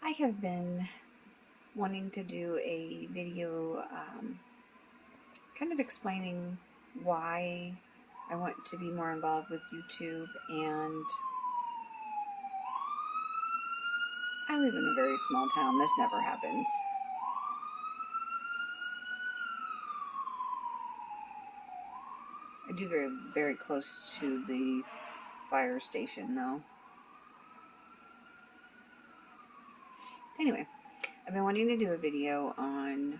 I have been wanting to do a video kind of explaining why I want to be more involved with YouTube, and I live in a very small town. This never happens. I do very close to the fire station though. Anyway, I've been wanting to do a video on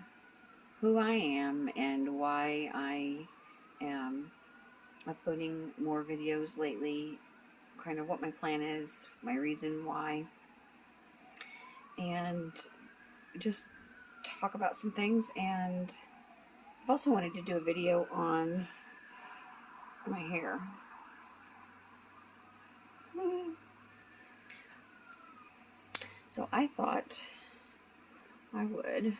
who I am and why I am uploading more videos lately, kind of what my plan is, my reason why, and just talk about some things. And I've also wanted to do a video on my hair. So I thought I would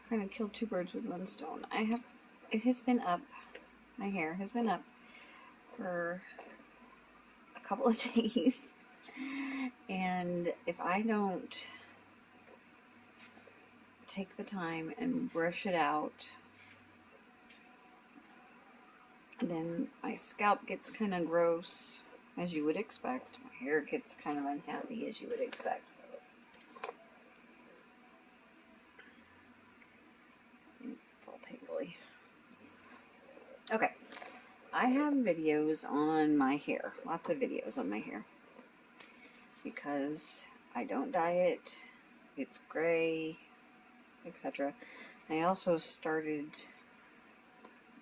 kind of kill two birds with one stone. It has been up, my hair has been up for a couple of days, and if I don't take the time and brush it out, then my scalp gets kind of gross, as you would expect. My hair gets kind of unhappy, as you would expect. It's all tingly. Okay, I have videos on my hair, lots of videos on my hair, because I don't dye it, it's gray, etc. I also started,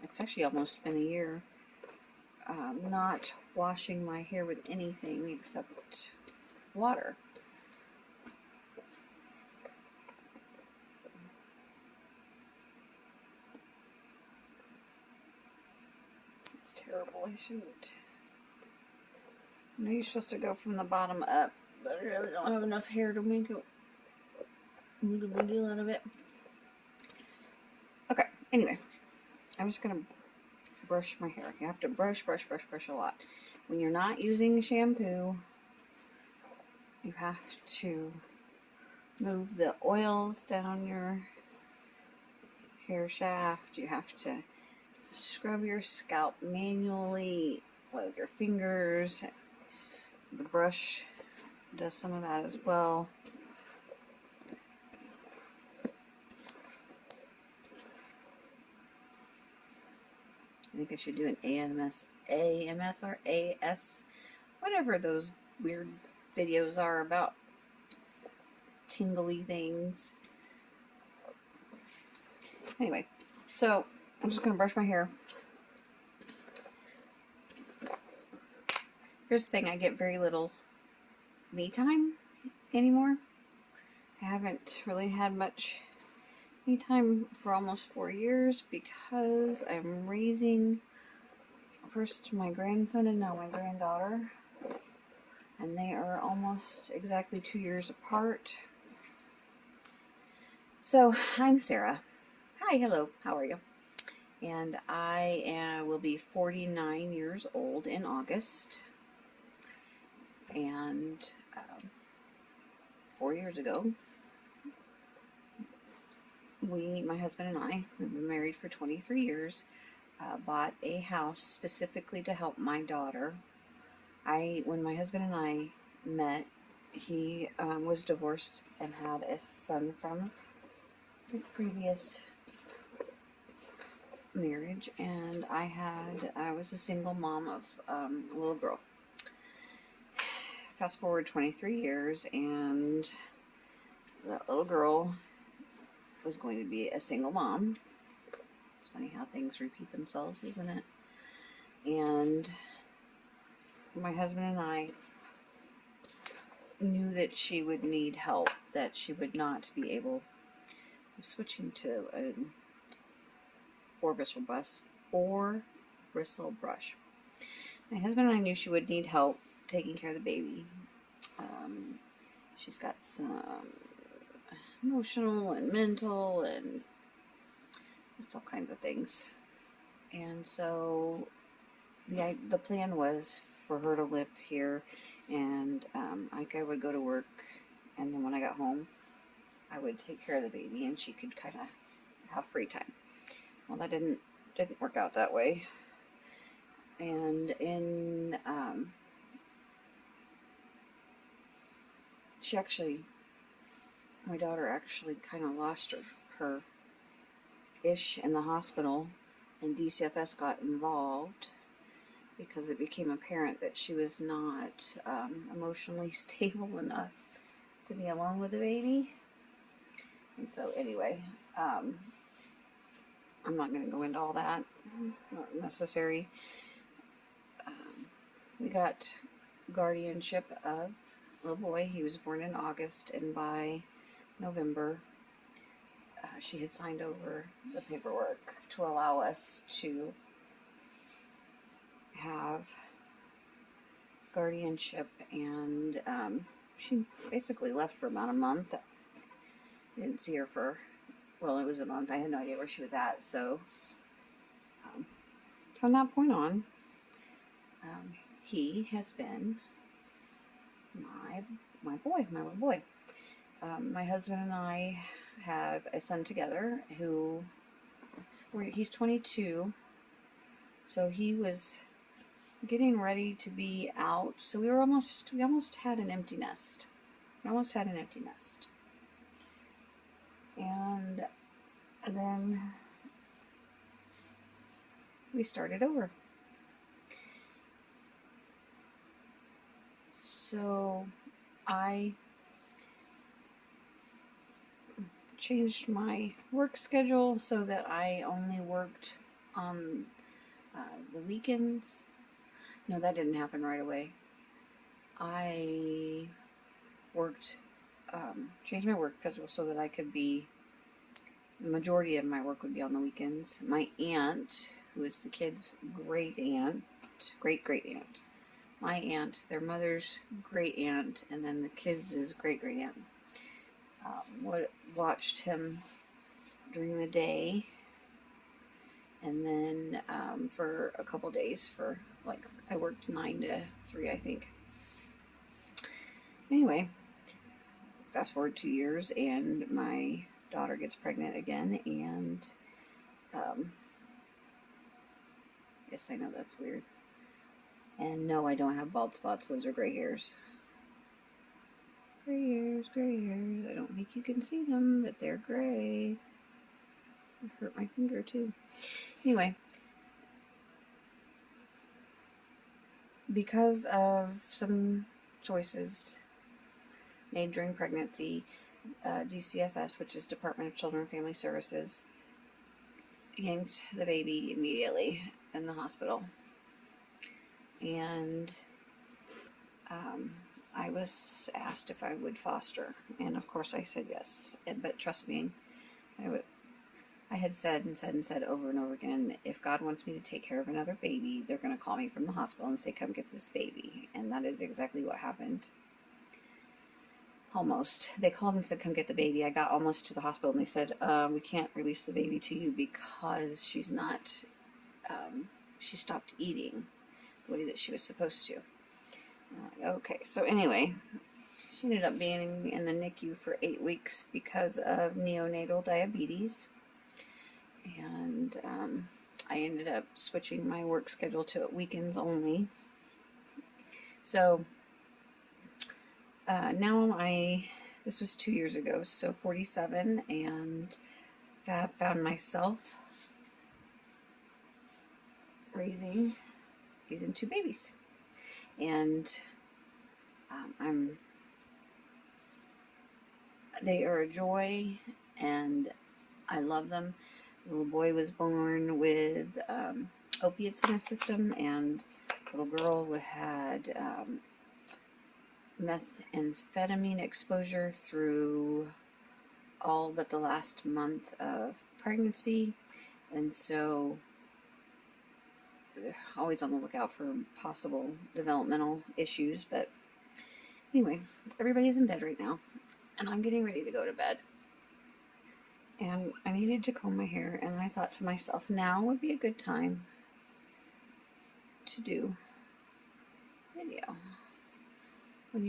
it's actually almost been a year, not washing my hair with anything except water. It's terrible. I shouldn't. I know you're supposed to go from the bottom up, but I really don't have enough hair to make a big deal out of it. Okay, anyway, I'm just gonna brush my hair. You have to brush a lot. When you're not using shampoo, you have to move the oils down your hair shaft. You have to scrub your scalp manually with your fingers. The brush does some of that as well. I think I should do an AMS or AS, whatever those weird videos are about tingly things. Anyway, so I'm just going to brush my hair. Here's the thing, I get very little me time anymore. I haven't really had much me time for almost 4 years because I'm raising first my grandson and now my granddaughter, and they are almost exactly 2 years apart. So I'm Sarah. Hi, hello, how are you? And I will be 49 years old in August. And 4 years ago, my husband and I, we've been married for 23 years, bought a house specifically to help my daughter. When my husband and I met, he was divorced and had a son from his previous marriage, and I was a single mom of a little girl. Fast forward 23 years, and that little girl was going to be a single mom. It's funny how things repeat themselves, isn't it? And my husband and I knew that she would need help, that she would not be able. I'm switching to a 4-bristle brush. My husband and I knew she would need help taking care of the baby. She's got some emotional and mental and just all kinds of things. And so the plan was for her to live here, and I would go to work and then when I got home, I would take care of the baby, and she could kind of have free time. Well, that didn't work out that way. And in my daughter actually kind of lost her ish in the hospital, and DCFS got involved because it became apparent that she was not emotionally stable enough to be alone with the baby. And so anyway, I'm not going to go into all that, not necessary. We got guardianship of a little boy. He was born in August, and by November, she had signed over the paperwork to allow us to have guardianship, and she basically left for about a month. I didn't see her for, well, it was a month. I had no idea where she was at, so from that point on, he has been my boy, my little boy. My husband and I have a son together who, he's 22, so he was getting ready to be out, so we almost had an empty nest. And then we started over. So I changed my work schedule so that I only worked on the weekends. No, that didn't happen right away. I changed my work schedule so that I could be, the majority of my work would be on the weekends. My aunt, who is the kids' great aunt, my aunt, their mother's great aunt, and then the kids' great aunt, watched him during the day, and then for a couple days, for like, I worked 9 to 3, I think. Anyway, fast forward 2 years, and my daughter gets pregnant again, and yes, I know that's weird. And no, I don't have bald spots. Those are gray hairs. Gray hairs. I don't think you can see them, but they're gray. It hurt my finger too. Anyway, because of some choices made during pregnancy, DCFS, which is Department of Children and Family Services, yanked the baby immediately in the hospital. And I was asked if I would foster, and of course I said yes. But trust me, I had said over and over again, if God wants me to take care of another baby, they're going to call me from the hospital and say, come get this baby. And that is exactly what happened. Almost. They called and said, come get the baby. I got almost to the hospital, and they said, we can't release the baby to you because she's not, she stopped eating the way that she was supposed to. Okay, so anyway, she ended up being in the NICU for 8 weeks because of neonatal diabetes. And I ended up switching my work schedule to weekends only. So now this was 2 years ago, so 47, and found myself raising 2 babies. And they are a joy, and I love them. The little boy was born with opiates in his system, and the little girl had methamphetamine exposure through all but the last month of pregnancy, and so always on the lookout for possible developmental issues. But anyway, everybody's in bed right now, and I'm getting ready to go to bed. And I needed to comb my hair, and I thought to myself, now would be a good time to do video. When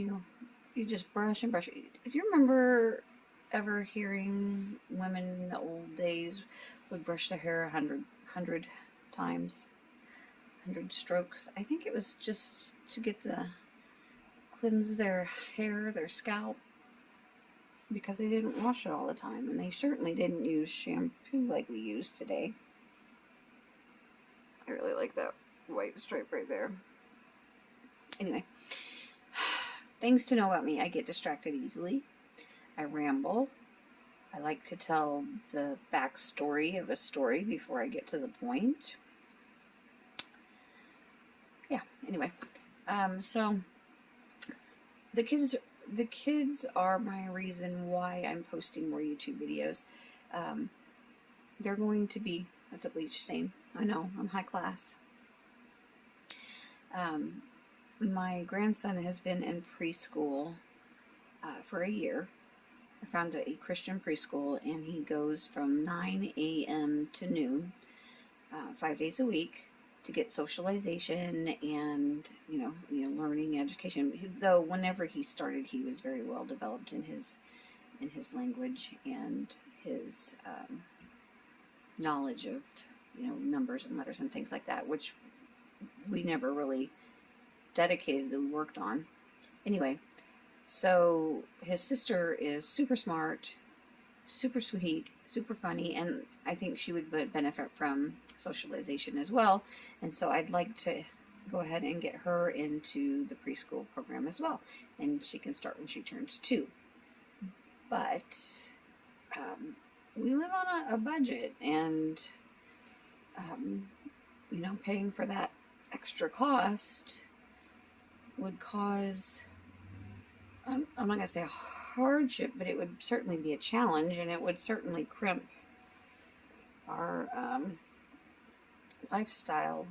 You just brush and brush. Do you remember ever hearing women in the old days would brush their hair 100 times, 100 strokes? I think it was just to get cleanse their hair, their scalp, because they didn't wash it all the time, and they certainly didn't use shampoo like we use today. I really like that white stripe right there. Anyway, things to know about me. I get distracted easily. I ramble. I like to tell the backstory of a story before I get to the point. Yeah, anyway. So the kids are my reason why I'm posting more YouTube videos. They're going to be, that's a bleach stain. I know, I'm high class. My grandson has been in preschool for a year. I found a Christian preschool, and he goes from 9 a.m. to noon, 5 days a week, to get socialization and learning, education. Though whenever he started, he was very well developed in his language and his knowledge of numbers and letters and things like that, which we never really dedicatedly worked on. Anyway, so his sister is super smart, super sweet, super funny, and I think she would benefit from socialization as well. And so I'd like to go ahead and get her into the preschool program as well, and she can start when she turns 2. But we live on a budget, and paying for that extra cost would cause, I'm not going to say a hardship, but it would certainly be a challenge, and it would certainly crimp our lifestyle.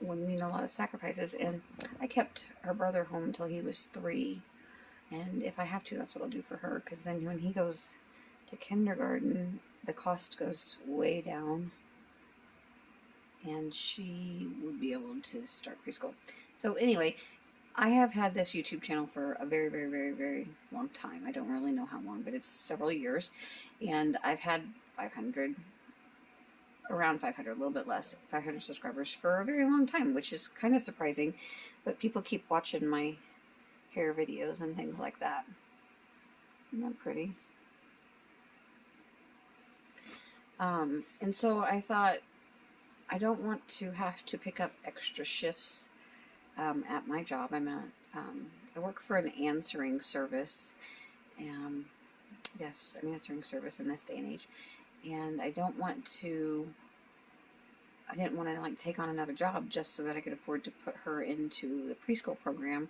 Would mean a lot of sacrifices. And I kept her brother home until he was 3, and if I have to, that's what I'll do for her, because then when he goes to kindergarten, the cost goes way down, and she would be able to start preschool. So anyway, I have had this YouTube channel for a very, very, very, very long time. I don't really know how long, but it's several years. And I've had around 500, a little bit less, 500 subscribers for a very long time, which is kind of surprising. But people keep watching my hair videos and things like that. Isn't that pretty? And so I thought, I don't want to have to pick up extra shifts at my job. I work for an answering service. Yes, an answering service in this day and age. And I didn't want to like take on another job just so that I could afford to put her into the preschool program,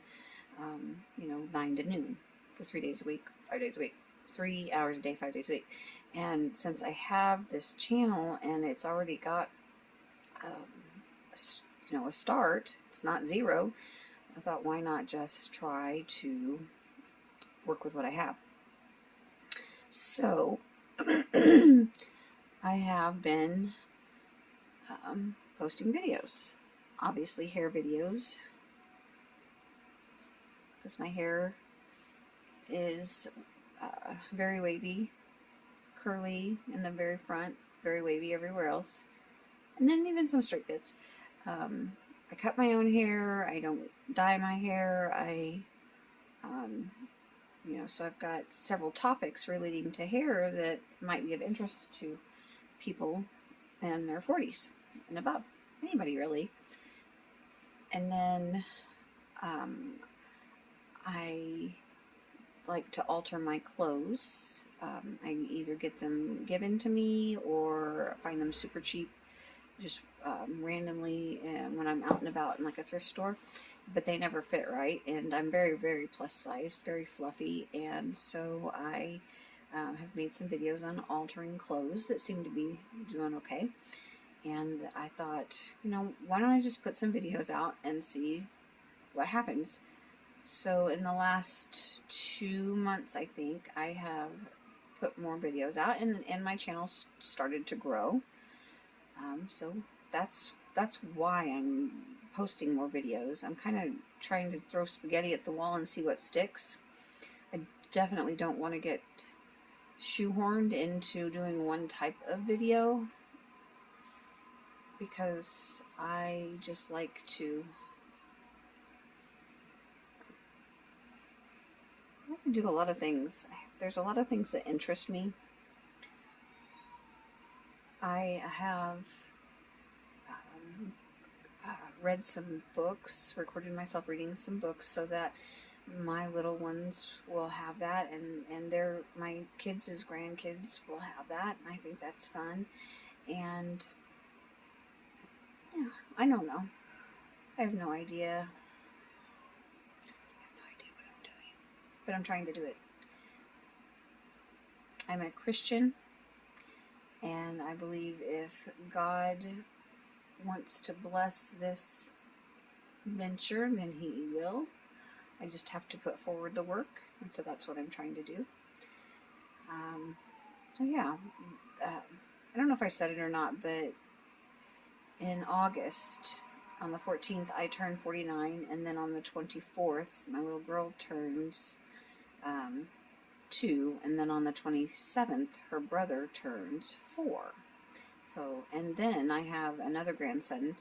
9 to noon for 3 days a week, 5 days a week. 3 hours a day, 5 days a week. And since I have this channel and it's already got a start, it's not 0, I thought, why not just try to work with what I have. So I have been posting videos, obviously hair videos, because my hair is very wavy, curly in the very front, very wavy everywhere else, and then even some straight bits. I cut my own hair. I don't dye my hair. So I've got several topics relating to hair that might be of interest to people in their 40s and above. Anybody really. And then I like to alter my clothes. I either get them given to me or find them super cheap, just randomly when I'm out and about in like a thrift store, but they never fit right, and I'm very, very plus sized, very fluffy, and so I have made some videos on altering clothes that seem to be doing okay, and I thought, why don't I just put some videos out and see what happens. So in the last 2 months, I think, I have put more videos out, and my channel started to grow. So that's why I'm posting more videos. I'm kind of trying to throw spaghetti at the wall and see what sticks. I definitely don't want to get shoehorned into doing one type of video, because I just like to do a lot of things. There's a lot of things that interest me. I have read some books, recorded myself reading some books, so that my little ones will have that, and my kids' grandkids will have that. I think that's fun. And yeah, I don't know. I have no idea. What I'm doing, but I'm trying to do it. I'm a Christian, and I believe if God wants to bless this venture, then He will. I just have to put forward the work, and so that's what I'm trying to do. So yeah, I don't know if I said it or not, but in August, on the 14th, I turned 49, and then on the 24th, my little girl turns 2, and then on the 27th, her brother turns 4. So, and then I have another grandson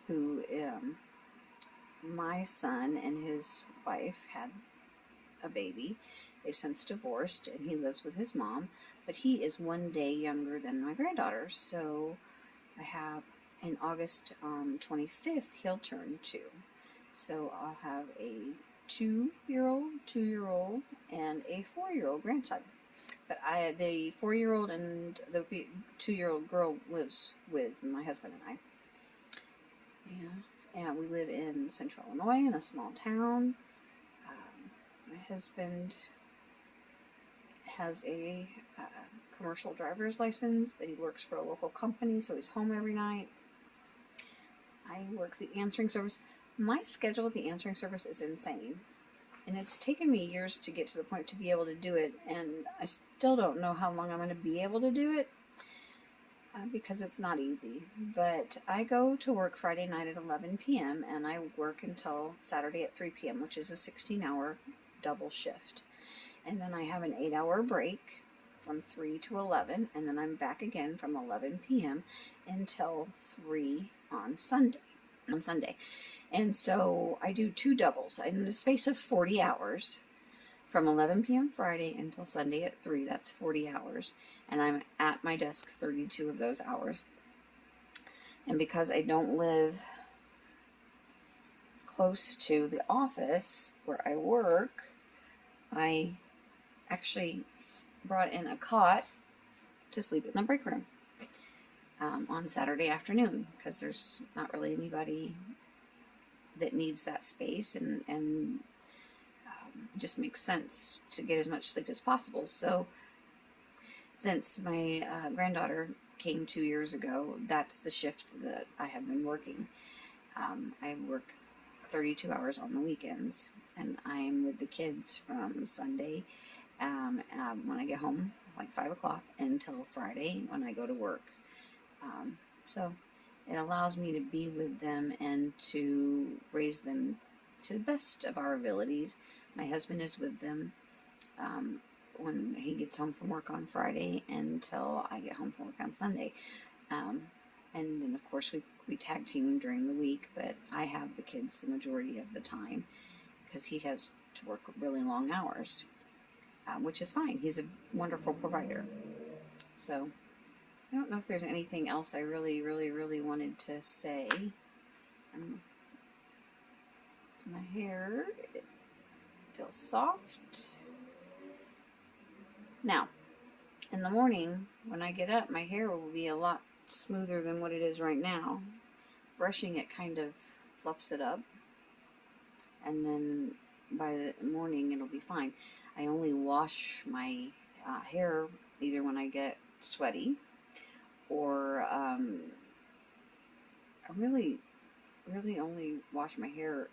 who, my son and his wife had a baby. They've since divorced, and he lives with his mom, but he is 1 day younger than my granddaughter. So I have, in August 25th, he'll turn 2. So I'll have a 2-year-old, 2-year-old, and a 4-year-old grandson. But the 4-year-old and the 2-year-old girl lives with my husband and I. Yeah, and we live in Central Illinois in a small town. My husband has a commercial driver's license, but he works for a local company, so he's home every night. I work the answering service. My schedule at the answering service is insane. And it's taken me years to get to the point to be able to do it, and I still don't know how long I'm going to be able to do it, because it's not easy. But I go to work Friday night at 11 p.m., and I work until Saturday at 3 p.m., which is a 16-hour double shift. And then I have an 8-hour break from 3 to 11, and then I'm back again from 11 p.m. until 3 on Sunday. And so I do 2 doubles in the space of 40 hours from 11 p.m. Friday until Sunday at 3. That's 40 hours. And I'm at my desk 32 of those hours. And because I don't live close to the office where I work, I actually brought in a cot to sleep in the break room on Saturday afternoon, because there's not really anybody that needs that space, and it just makes sense to get as much sleep as possible. So since my granddaughter came 2 years ago, that's the shift that I have been working. I work 32 hours on the weekends, and I'm with the kids from Sunday when I get home, like 5 o'clock, until Friday when I go to work. So it allows me to be with them and to raise them to the best of our abilities. My husband is with them when he gets home from work on Friday until I get home from work on Sunday. And then, of course, we tag team during the week, but I have the kids the majority of the time because he has to work really long hours, which is fine. He's a wonderful provider. So I don't know if there's anything else I really, really, really wanted to say. My hair, it feels soft. Now, in the morning, when I get up, my hair will be a lot smoother than what it is right now. Brushing it kind of fluffs it up, and then by the morning it'll be fine. I only wash my hair either when I get sweaty, or I really only wash my hair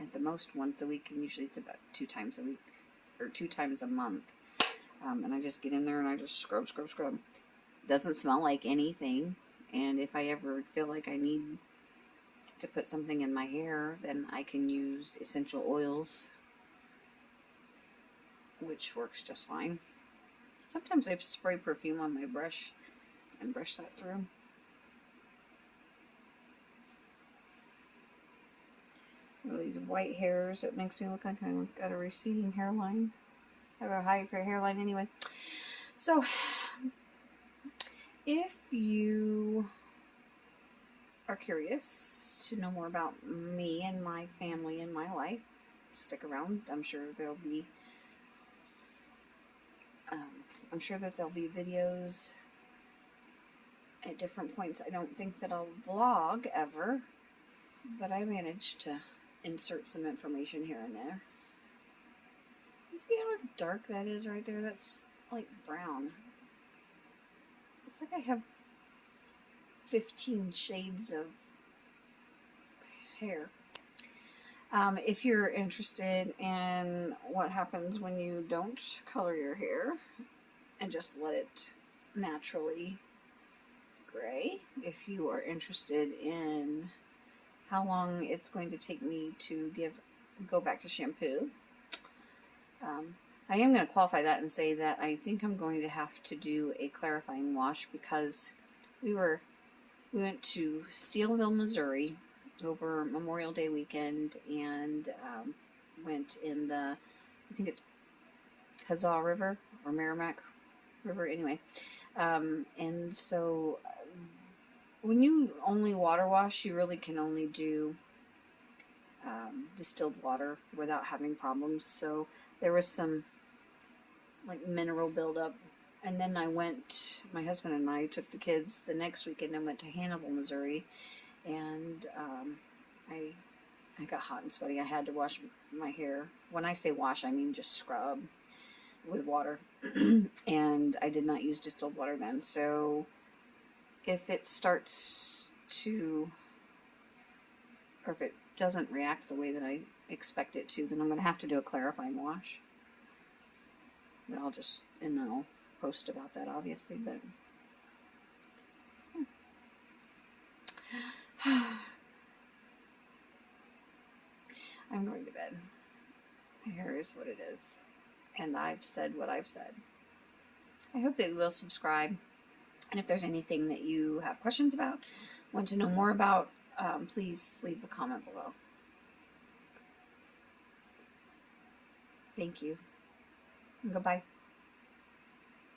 at the most once a week, and usually it's about 2 times a week, or 2 times a month. And I just get in there and I just scrub. Doesn't smell like anything, and if I ever feel like I need to put something in my hair, then I can use essential oils, which works just fine. Sometimes I spray perfume on my brush and brush that through. All these white hairs, it makes me look like I've got a receding hairline. I've got a high hairline anyway. So, if you are curious to know more about me and my family and my life, stick around. I'm sure there'll be videos at different points. I don't think that I'll vlog ever, but I managed to insert some information here and there. You see how dark that is right there? That's like brown. It's like I have 15 shades of hair. If you're interested in what happens when you don't color your hair and just let it naturally gray, if you are interested in how long it's going to take me to go back to shampoo, I am going to qualify that and say that I think I'm going to have to do a clarifying wash, because we went to Steelville, Missouri over Memorial Day weekend, and went in the, I think it's Huzzah River or Merrimack River, anyway. And so when you only water wash, you really can only do distilled water without having problems. So there was some like mineral buildup. And then my husband and I took the kids the next weekend and went to Hannibal, Missouri. And I got hot and sweaty. I had to wash my hair. When I say wash, I mean just scrub with water. And I did not use distilled water then. So if it starts to, or if it doesn't react the way that I expect it to, then I'm going to have to do a clarifying wash. But and then I'll post about that, obviously, but I'm going to bed. My hair is what it is, and I've said what I've said. I hope that you will subscribe, and if there's anything that you have questions about, want to know more about, please leave a comment below. Thank you. Goodbye.